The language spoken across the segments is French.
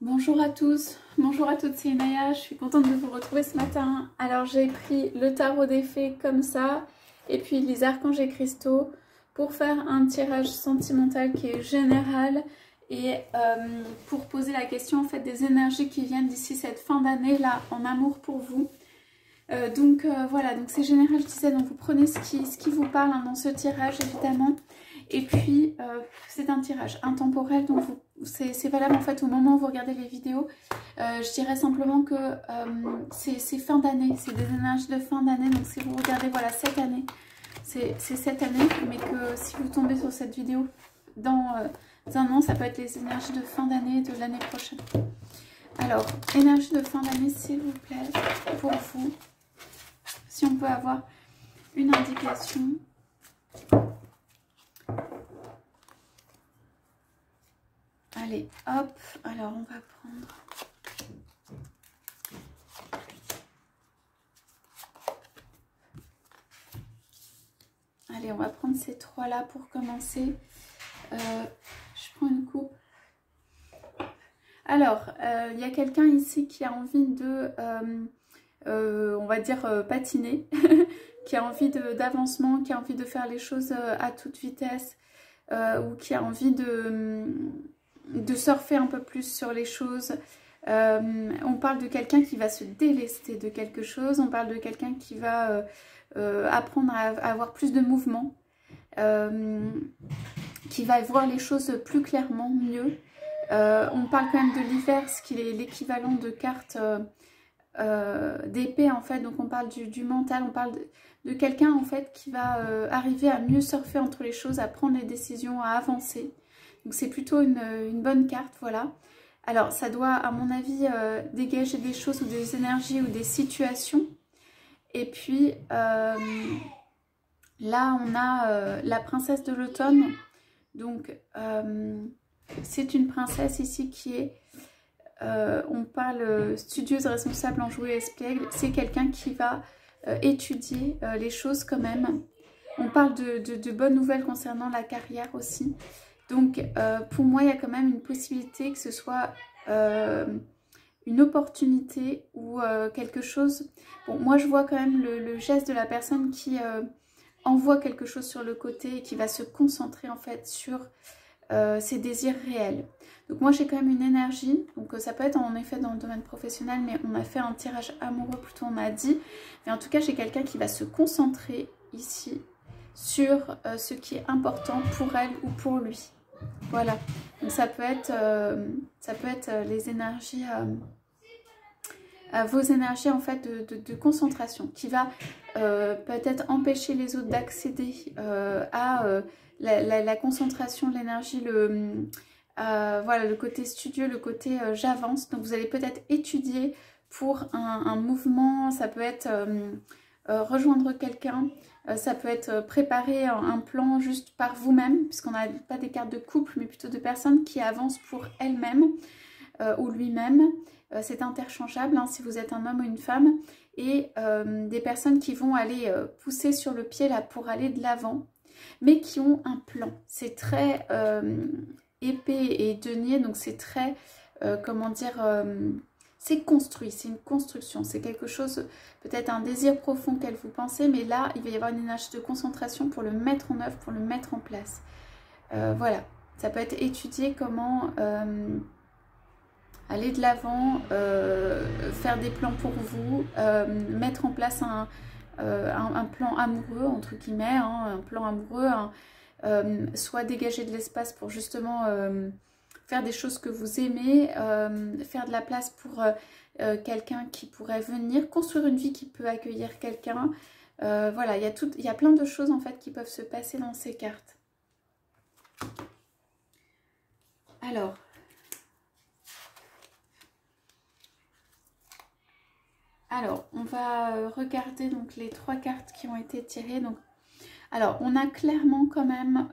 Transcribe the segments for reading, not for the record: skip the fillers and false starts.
Bonjour à tous, bonjour à toutes, c'est Inaya, je suis contente de vous retrouver ce matin. Alors j'ai pris le tarot des fées comme ça et puis les archanges et cristaux pour faire un tirage sentimental qui est général et pour poser la question en fait des énergies qui viennent d'ici cette fin d'année là en amour pour vous. Voilà, donc c'est général, je disais, donc vous prenez ce qui vous parle hein, dans ce tirage évidemment. Et puis c'est un tirage intemporel, donc c'est valable en fait au moment où vous regardez les vidéos. Je dirais simplement que c'est fin d'année, c'est des énergies de fin d'année, donc si vous regardez voilà cette année, c'est cette année, mais que si vous tombez sur cette vidéo dans un an, ça peut être les énergies de fin d'année de l'année prochaine. Alors, énergie de fin d'année s'il vous plaît, pour vous, si on peut avoir une indication. Allez, hop, alors on va prendre... Allez, on va prendre ces trois-là pour commencer. Je prends une coupe. Alors, il y a quelqu'un ici qui a envie de, on va dire, patiner, qui a envie d'avancement, qui a envie de faire les choses à toute vitesse, ou qui a envie de surfer un peu plus sur les choses. On parle de quelqu'un qui va se délester de quelque chose, on parle de quelqu'un qui va apprendre à avoir plus de mouvement, qui va voir les choses plus clairement, mieux. On parle quand même de l'hiver, ce qui est l'équivalent de cartes d'épée en fait, donc on parle du mental, on parle de quelqu'un en fait qui va arriver à mieux surfer entre les choses, à prendre les décisions, à avancer. Donc c'est plutôt une bonne carte, voilà. Alors ça doit à mon avis dégager des choses ou des énergies ou des situations. Et puis là on a la princesse de l'automne. Donc c'est une princesse ici qui est, on parle studieuse, responsable en jouet espiègle. C'est quelqu'un qui va étudier les choses quand même. On parle de bonnes nouvelles concernant la carrière aussi. Donc pour moi il y a quand même une possibilité que ce soit une opportunité ou quelque chose. Bon, moi je vois quand même le geste de la personne qui envoie quelque chose sur le côté et qui va se concentrer en fait sur ses désirs réels. Donc moi j'ai quand même une énergie, donc ça peut être en effet dans le domaine professionnel, mais on a fait un tirage amoureux plutôt, on m'a dit. Mais en tout cas j'ai quelqu'un qui va se concentrer ici sur ce qui est important pour elle ou pour lui. Voilà, donc ça peut être les énergies, vos énergies en fait de concentration qui va peut-être empêcher les autres d'accéder à la concentration, l'énergie, voilà, le côté studieux, le côté j'avance. Donc vous allez peut-être étudier pour un mouvement, ça peut être rejoindre quelqu'un. Ça peut être préparer un plan juste par vous-même, puisqu'on n'a pas des cartes de couple, mais plutôt de personnes qui avancent pour elles-mêmes ou lui-même. C'est interchangeable hein, si vous êtes un homme ou une femme. Et des personnes qui vont aller pousser sur le pied là pour aller de l'avant, mais qui ont un plan. C'est très épais et denier, donc c'est très, comment dire... c'est construit, c'est une construction, c'est quelque chose, peut-être un désir profond qu'elle vous pensez, mais là, il va y avoir une énergie de concentration pour le mettre en œuvre, pour le mettre en place. Voilà, ça peut être étudier comment aller de l'avant, faire des plans pour vous, mettre en place un plan amoureux, entre guillemets, hein, un plan amoureux, soit dégager de l'espace pour justement... faire des choses que vous aimez, faire de la place pour quelqu'un qui pourrait venir, construire une vie qui peut accueillir quelqu'un. Voilà, il y a plein de choses en fait qui peuvent se passer dans ces cartes. Alors on va regarder donc les trois cartes qui ont été tirées. Donc, alors, on a clairement quand même...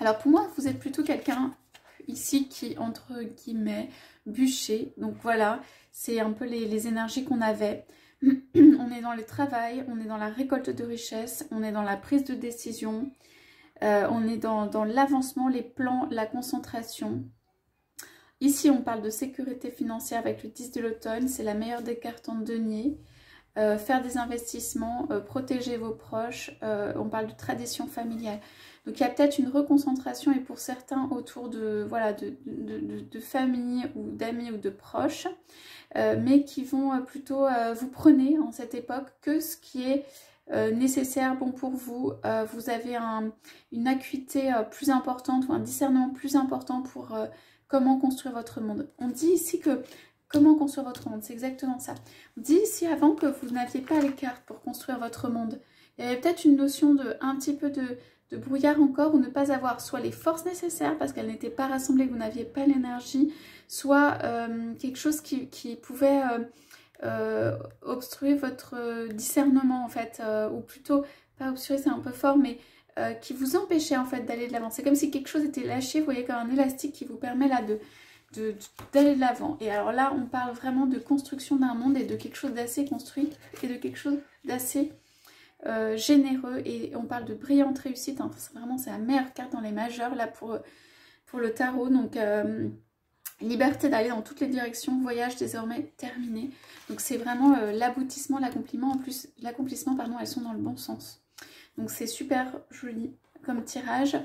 Alors pour moi, vous êtes plutôt quelqu'un ici qui, entre guillemets, bûcher. Donc voilà, c'est un peu les énergies qu'on avait. On est dans le travail, on est dans la récolte de richesses, on est dans la prise de décision, on est dans l'avancement, les plans, la concentration. Ici, on parle de sécurité financière avec le 10 de l'automne. C'est la meilleure des cartes en denier. Faire des investissements, protéger vos proches. On parle de tradition familiale. Donc, il y a peut-être une reconcentration et pour certains autour de, voilà, de famille ou d'amis ou de proches. Mais qui vont plutôt vous prôner en cette époque que ce qui est nécessaire, bon pour vous. Vous avez une acuité plus importante ou un discernement plus important pour comment construire votre monde. On dit ici que comment construire votre monde, c'est exactement ça. On dit ici avant que vous n'aviez pas les cartes pour construire votre monde. Il y avait peut-être une notion de un petit peu de brouillard encore, ou ne pas avoir soit les forces nécessaires parce qu'elles n'étaient pas rassemblées, vous n'aviez pas l'énergie, soit quelque chose qui pouvait obstruer votre discernement en fait, ou plutôt, pas obstruer c'est un peu fort, mais qui vous empêchait en fait d'aller de l'avant. C'est comme si quelque chose était lâché, vous voyez, comme un élastique qui vous permet là d'aller de l'avant. Et alors là, on parle vraiment de construction d'un monde et de quelque chose d'assez construit et de quelque chose d'assez généreux. Et on parle de brillante réussite, hein. C'est la meilleure carte dans les majeurs là pour le tarot. Donc liberté d'aller dans toutes les directions, voyage désormais terminé. Donc c'est vraiment l'aboutissement, l'accomplissement. En plus, l'accomplissement, pardon, elles sont dans le bon sens. Donc c'est super joli comme tirage.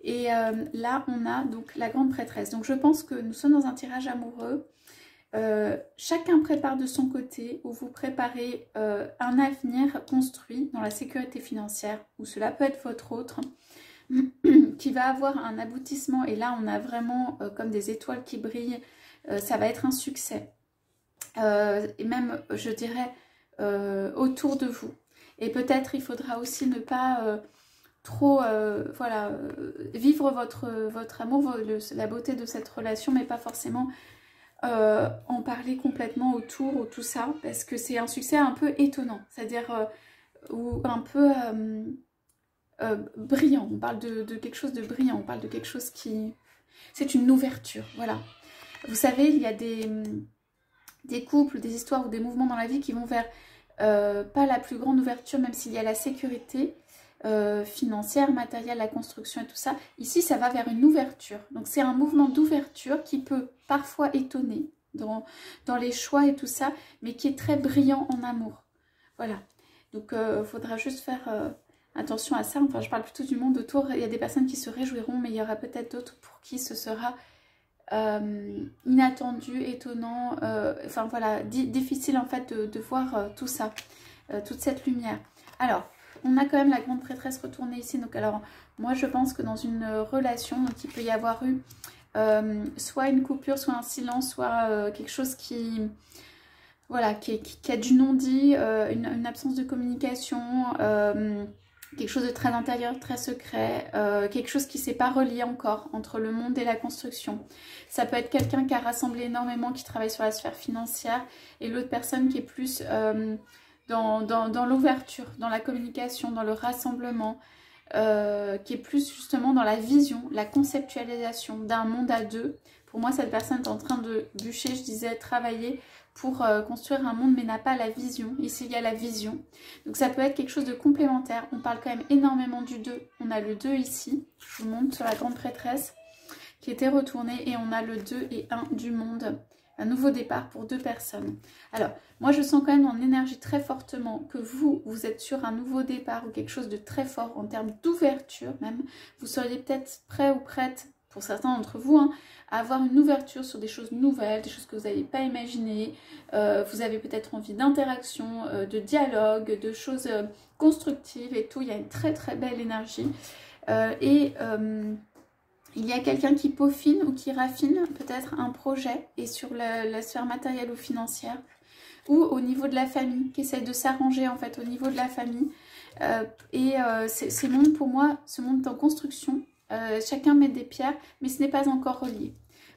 Et là, on a donc la grande prêtresse. Donc je pense que nous sommes dans un tirage amoureux. Chacun prépare de son côté, ou vous préparez un avenir construit dans la sécurité financière, ou cela peut être votre autre, qui va avoir un aboutissement. Et là, on a vraiment comme des étoiles qui brillent. Ça va être un succès. Et même, je dirais, autour de vous. Et peut-être il faudra aussi ne pas trop voilà, vivre votre amour, la beauté de cette relation, mais pas forcément en parler complètement autour ou tout ça, parce que c'est un succès un peu étonnant, c'est-à-dire ou un peu brillant. On parle de quelque chose de brillant, on parle de quelque chose qui... C'est une ouverture, voilà. Vous savez, il y a des couples, des histoires ou des mouvements dans la vie qui vont vers pas la plus grande ouverture, même s'il y a la sécurité financière, matérielle, la construction et tout ça. Ici, ça va vers une ouverture. Donc, c'est un mouvement d'ouverture qui peut parfois étonner dans les choix et tout ça, mais qui est très brillant en amour. Voilà. Donc, il faudra juste faire attention à ça. Enfin, je parle plutôt du monde autour. Il y a des personnes qui se réjouiront, mais il y aura peut-être d'autres pour qui ce sera inattendu, étonnant, enfin voilà, difficile en fait de voir tout ça, toute cette lumière. Alors, on a quand même la grande prêtresse retournée ici. Donc alors, moi je pense que dans une relation, donc, il peut y avoir eu soit une coupure, soit un silence, soit quelque chose qui... Voilà, qui a du non-dit, une absence de communication, quelque chose de très intérieur, très secret, quelque chose qui ne s'est pas relié encore entre le monde et la construction. Ça peut être quelqu'un qui a rassemblé énormément, qui travaille sur la sphère financière, et l'autre personne qui est plus dans l'ouverture, dans la communication, dans le rassemblement, qui est plus justement dans la vision, la conceptualisation d'un monde à deux. Pour moi, cette personne est en train de bûcher, je disais, travailler pour construire un monde, mais n'a pas la vision. Ici, il y a la vision. Donc, ça peut être quelque chose de complémentaire. On parle quand même énormément du 2. On a le 2 ici. Je vous montre sur la grande prêtresse qui était retournée. Et on a le 2 et 1 du monde. Un nouveau départ pour deux personnes. Alors, moi, je sens quand même en énergie très fortement que vous êtes sur un nouveau départ ou quelque chose de très fort en termes d'ouverture même. Vous seriez peut-être prêt ou prête, pour certains d'entre vous, hein, à avoir une ouverture sur des choses nouvelles, des choses que vous n'avez pas imaginées. Vous avez peut-être envie d'interaction, de dialogue, de choses constructives et tout. Il y a une très très belle énergie. Il y a quelqu'un qui peaufine ou qui raffine peut-être un projet et sur la sphère matérielle ou financière, ou au niveau de la famille, qui essaie de s'arranger en fait au niveau de la famille. Ces mondes, pour moi, ce monde est en construction. Chacun met des pierres, mais ce n'est pas encore relié.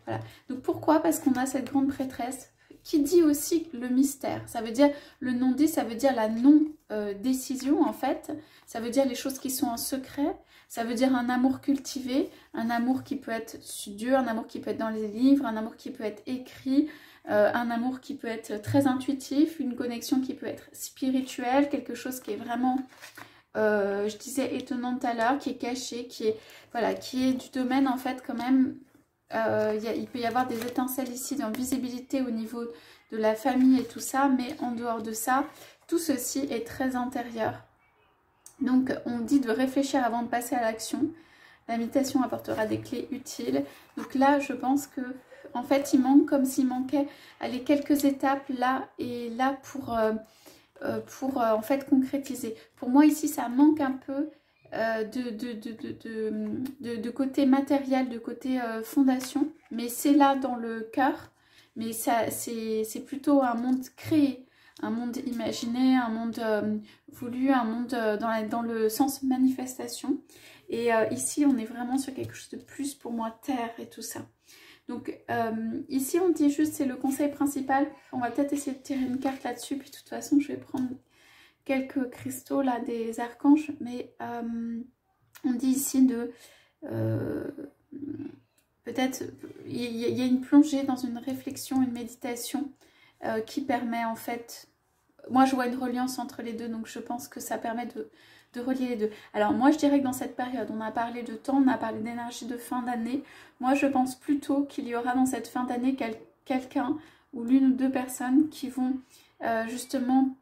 Voilà. Donc pourquoi? Parce qu'on a cette grande prêtresse qui dit aussi le mystère. Ça veut dire le non-dit, ça veut dire la non-décision en fait. Ça veut dire les choses qui sont en secret. Ça veut dire un amour cultivé, un amour qui peut être dur, un amour qui peut être dans les livres, un amour qui peut être écrit, un amour qui peut être très intuitif, une connexion qui peut être spirituelle, quelque chose qui est vraiment, je disais étonnant tout à l'heure, qui est caché, qui est, voilà, qui est du domaine en fait quand même il peut y avoir des étincelles ici dans visibilité au niveau de la famille et tout ça, mais en dehors de ça, tout ceci est très intérieur. Donc on dit de réfléchir avant de passer à l'action. La méditation apportera des clés utiles. Donc là, je pense que en fait, il manque comme s'il manquait aller quelques étapes là et là pour en fait concrétiser. Pour moi ici, ça manque un peu de côté matériel, de côté fondation, mais c'est là dans le cœur. Mais c'est plutôt un monde créé, un monde imaginé, un monde voulu, un monde dans le sens manifestation. Et ici, on est vraiment sur quelque chose de plus pour moi, terre et tout ça. Donc ici, on dit juste, c'est le conseil principal. On va peut-être essayer de tirer une carte là-dessus. Puis de toute façon, je vais prendre quelques cristaux là, des archanges. Mais on dit ici de... peut-être, il y a une plongée dans une réflexion, une méditation qui permet en fait... Moi, je vois une reliance entre les deux, donc je pense que ça permet de relier les deux. Alors moi, je dirais que dans cette période, on a parlé de temps, on a parlé d'énergie de fin d'année. Moi, je pense plutôt qu'il y aura dans cette fin d'année quelqu'un ou l'une ou deux personnes qui vont justement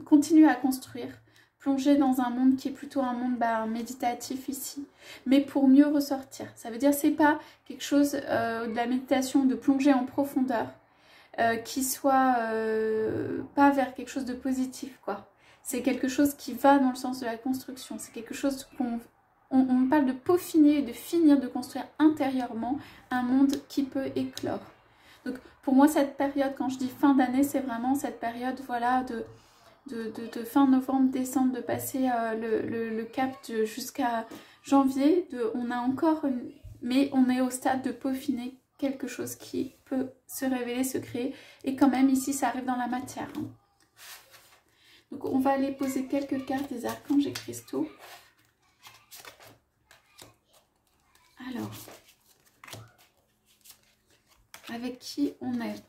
continuer à construire, plonger dans un monde qui est plutôt un monde méditatif ici, mais pour mieux ressortir. Ça veut dire c'est pas quelque chose de la méditation, de plonger en profondeur, qui soit pas vers quelque chose de positif, quoi. C'est quelque chose qui va dans le sens de la construction. C'est quelque chose on parle de peaufiner et de finir de construire intérieurement un monde qui peut éclore. Donc pour moi, cette période, quand je dis fin d'année, c'est vraiment cette période, voilà, de fin novembre, décembre, de passer le cap jusqu'à janvier. On a encore mais on est au stade de peaufiner quelque chose qui peut se révéler, se créer. Et quand même, ici, ça arrive dans la matière. Hein. Donc, on va aller poser quelques cartes des archanges et cristaux. Alors, avec qui on est?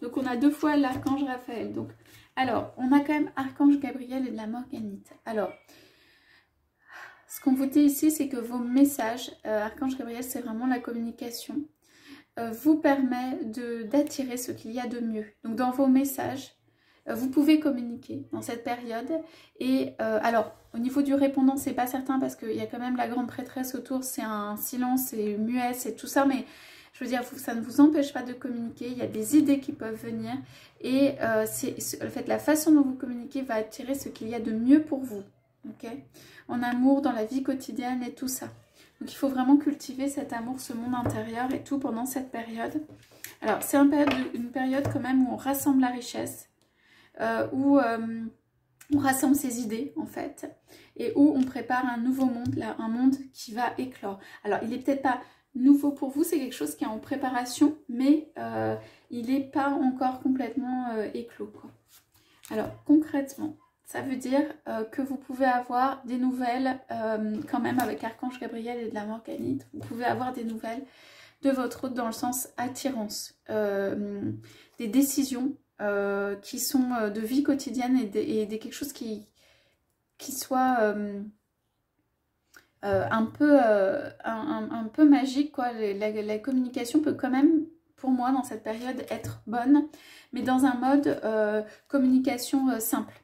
Donc, on a deux fois l'archange Raphaël. Donc, alors, on a quand même archange Gabriel et de la Morganite. Alors, ce qu'on vous dit ici, c'est que vos messages, archange Gabriel, c'est vraiment la communication, vous permet d'attirer ce qu'il y a de mieux. Donc, dans vos messages, vous pouvez communiquer dans cette période. Et alors, au niveau du répondant, c'est pas certain parce qu'il y a quand même la grande prêtresse autour, c'est un silence, c'est muet, c'est tout ça, mais je veux dire, ça ne vous empêche pas de communiquer. Il y a des idées qui peuvent venir et en fait, la façon dont vous communiquez va attirer ce qu'il y a de mieux pour vous. Ok, en amour, dans la vie quotidienne et tout ça. Donc il faut vraiment cultiver cet amour, ce monde intérieur et tout pendant cette période. Alors c'est une période quand même où on rassemble la richesse, où on rassemble ses idées en fait, et où on prépare un nouveau monde, là, un monde qui va éclore. Alors il n'est peut-être pas nouveau pour vous, c'est quelque chose qui est en préparation, mais il n'est pas encore complètement éclos, quoi. Alors concrètement, ça veut dire que vous pouvez avoir des nouvelles, quand même avec Archange Gabriel et de la Morganite, vous pouvez avoir des nouvelles de votre hôte dans le sens attirance, des décisions qui sont de vie quotidienne et des quelque chose qui soit un peu magique, quoi. La communication peut quand même, pour moi, dans cette période, être bonne, mais dans un mode communication simple.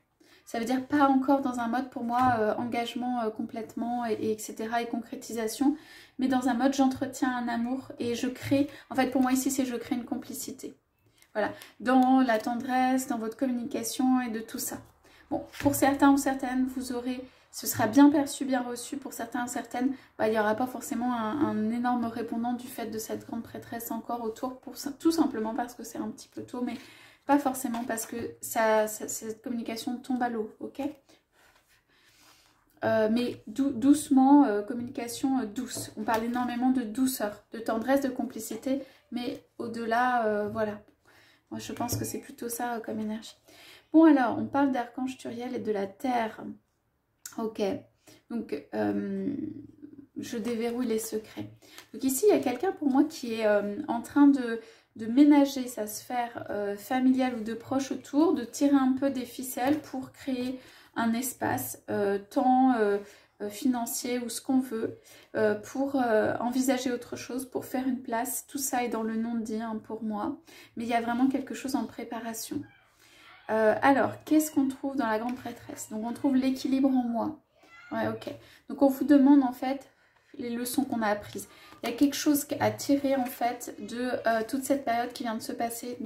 Ça veut dire pas encore dans un mode, pour moi, engagement complètement, etc. et concrétisation, mais dans un mode j'entretiens un amour et je crée, en fait pour moi ici c'est je crée une complicité. Voilà, dans la tendresse, dans votre communication et de tout ça. Bon, pour certains ou certaines, vous aurez, ce sera bien perçu, bien reçu. Pour certains ou certaines, il n'y aura pas forcément un énorme répondant du fait de cette grande prêtresse encore autour, tout simplement parce que c'est un petit peu tôt, mais pas forcément parce que cette communication tombe à l'eau, ok? Mais doucement, communication douce. On parle énormément de douceur, de tendresse, de complicité, mais au-delà, voilà. Moi, je pense que c'est plutôt ça comme énergie. Bon, alors, on parle d'Archange Turiel et de la Terre. Ok, donc, je déverrouille les secrets. Donc ici, il y a quelqu'un pour moi qui est en train de ménager sa sphère familiale ou de proches autour, de tirer un peu des ficelles pour créer un espace tant financier ou ce qu'on veut, pour envisager autre chose, pour faire une place. Tout ça est dans le non-dit hein, pour moi, mais il y a vraiment quelque chose en préparation. Alors, qu'est-ce qu'on trouve dans la grande prêtresse? Donc on trouve l'équilibre en moi. Ouais, ok. Donc on vous demande en fait les leçons qu'on a apprises. Il y a quelque chose à tirer en fait de toute cette période qui vient de se passer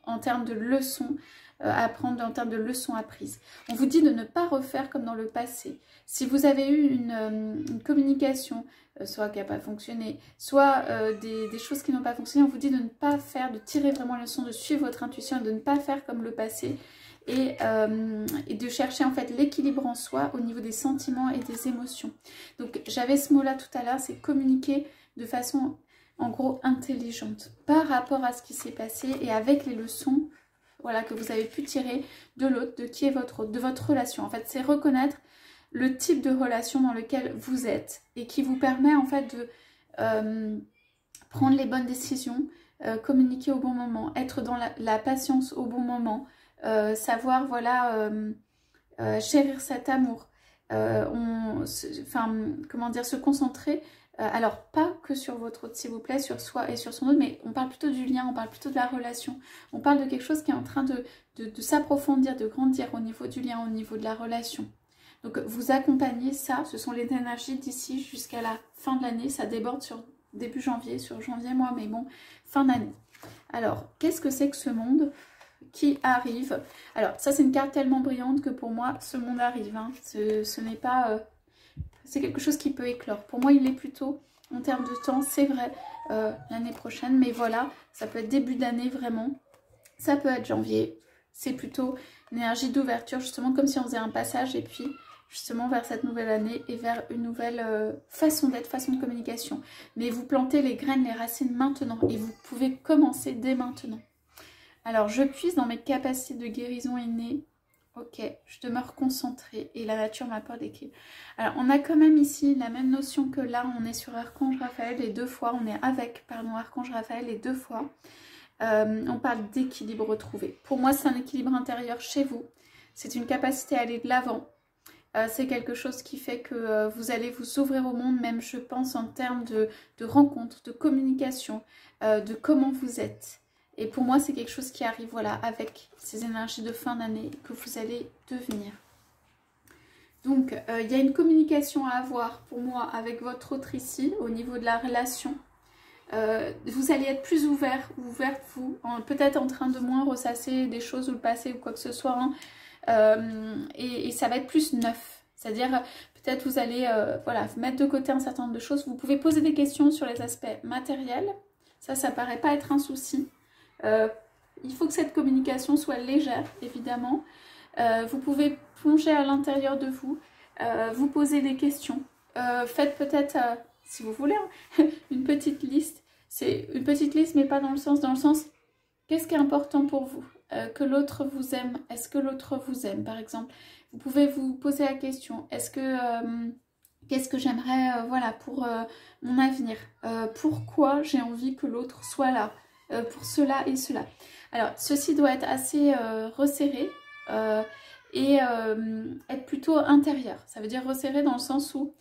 en termes de leçons à apprendre, en termes de leçons apprises. On vous dit de ne pas refaire comme dans le passé. Si vous avez eu une communication, soit qui n'a pas fonctionné, soit des choses qui n'ont pas fonctionné, on vous dit de ne pas faire, de tirer vraiment la leçon, de suivre votre intuition, de ne pas faire comme le passé et de chercher en fait l'équilibre en soi au niveau des sentiments et des émotions. Donc j'avais ce mot-là tout à l'heure, c'est communiquer de façon en gros intelligente par rapport à ce qui s'est passé et avec les leçons voilà, que vous avez pu tirer de l'autre, de votre relation. En fait, c'est reconnaître le type de relation dans lequel vous êtes et qui vous permet en fait de prendre les bonnes décisions, communiquer au bon moment, être dans la patience au bon moment, savoir voilà chérir cet amour, comment dire, se concentrer. Alors, pas que sur votre autre, s'il vous plaît, sur soi et sur son autre, mais on parle plutôt du lien, on parle plutôt de la relation. On parle de quelque chose qui est en train de s'approfondir, de grandir au niveau du lien, au niveau de la relation. Donc, vous accompagnez ça, ce sont les énergies d'ici jusqu'à la fin de l'année. Ça déborde sur début janvier, sur janvier mois, mais bon, fin d'année. Alors, qu'est-ce que c'est que ce monde qui arrive? Alors, ça, c'est une carte tellement brillante que pour moi, ce monde arrive. Hein. Ce n'est pas... c'est quelque chose qui peut éclore. Pour moi, il est plutôt, en termes de temps, c'est vrai, l'année prochaine. Mais voilà, ça peut être début d'année vraiment. Ça peut être janvier. C'est plutôt une énergie d'ouverture, justement, comme si on faisait un passage. Et puis, justement, vers cette nouvelle année et vers une nouvelle façon d'être, façon de communication. Mais vous plantez les graines, les racines maintenant. Et vous pouvez commencer dès maintenant. Alors, je puise dans mes capacités de guérison innée. Ok, je demeure concentrée et la nature m'apporte l'équilibre. Alors, on a quand même ici la même notion que là, on est sur Archange Raphaël les deux fois, on est avec, pardon, Archange Raphaël les deux fois. On parle d'équilibre retrouvé. Pour moi, c'est un équilibre intérieur chez vous. C'est une capacité à aller de l'avant. C'est quelque chose qui fait que vous allez vous ouvrir au monde, même je pense en termes de rencontres, de communication, de comment vous êtes. Et pour moi, c'est quelque chose qui arrive, voilà, avec ces énergies de fin d'année que vous allez devenir. Donc, il y a une communication à avoir pour moi avec votre autre ici, au niveau de la relation. Vous allez être plus ouvert ou ouverte, vous, peut-être en train de moins ressasser des choses ou le passé ou quoi que ce soit. Hein, et ça va être plus neuf. C'est-à-dire, peut-être vous allez voilà, mettre de côté un certain nombre de choses. Vous pouvez poser des questions sur les aspects matériels. Ça paraît pas être un souci. Il faut que cette communication soit légère, évidemment. Vous pouvez plonger à l'intérieur de vous, vous poser des questions. Faites peut-être, si vous voulez, hein, une petite liste. C'est une petite liste, mais pas dans le sens, qu'est-ce qui est important pour vous? Que l'autre vous aime. Est-ce que l'autre vous aime, par exemple? Vous pouvez vous poser la question, est-ce que... qu'est-ce que j'aimerais voilà, pour mon avenir? Pourquoi j'ai envie que l'autre soit là? Pour cela et cela. Alors, ceci doit être assez resserré et être plutôt intérieur. Ça veut dire resserré dans le sens où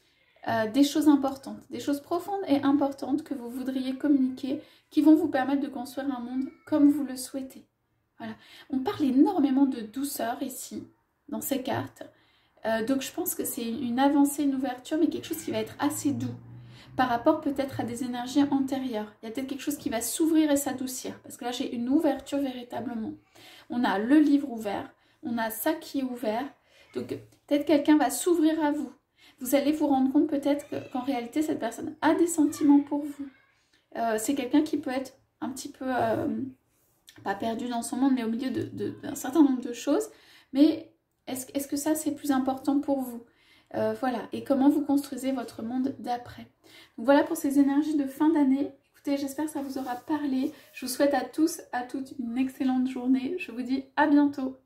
des choses importantes, des choses profondes et importantes que vous voudriez communiquer, qui vont vous permettre de construire un monde comme vous le souhaitez. Voilà. On parle énormément de douceur ici, dans ces cartes. Donc, je pense que c'est une avancée, une ouverture, mais quelque chose qui va être assez doux. Par rapport peut-être à des énergies antérieures. Il y a peut-être quelque chose qui va s'ouvrir et s'adoucir. Parce que là, j'ai une ouverture véritablement. On a le livre ouvert. On a ça qui est ouvert. Donc, peut-être quelqu'un va s'ouvrir à vous. Vous allez vous rendre compte peut-être qu'en réalité, cette personne a des sentiments pour vous. C'est quelqu'un qui peut être un petit peu, pas perdu dans son monde, mais au milieu d'un certain nombre de choses. Mais est-ce que ça, c'est plus important pour vous? Voilà, et comment vous construisez votre monde d'après. Donc voilà pour ces énergies de fin d'année. Écoutez, j'espère que ça vous aura parlé. Je vous souhaite à tous, à toutes une excellente journée. Je vous dis à bientôt.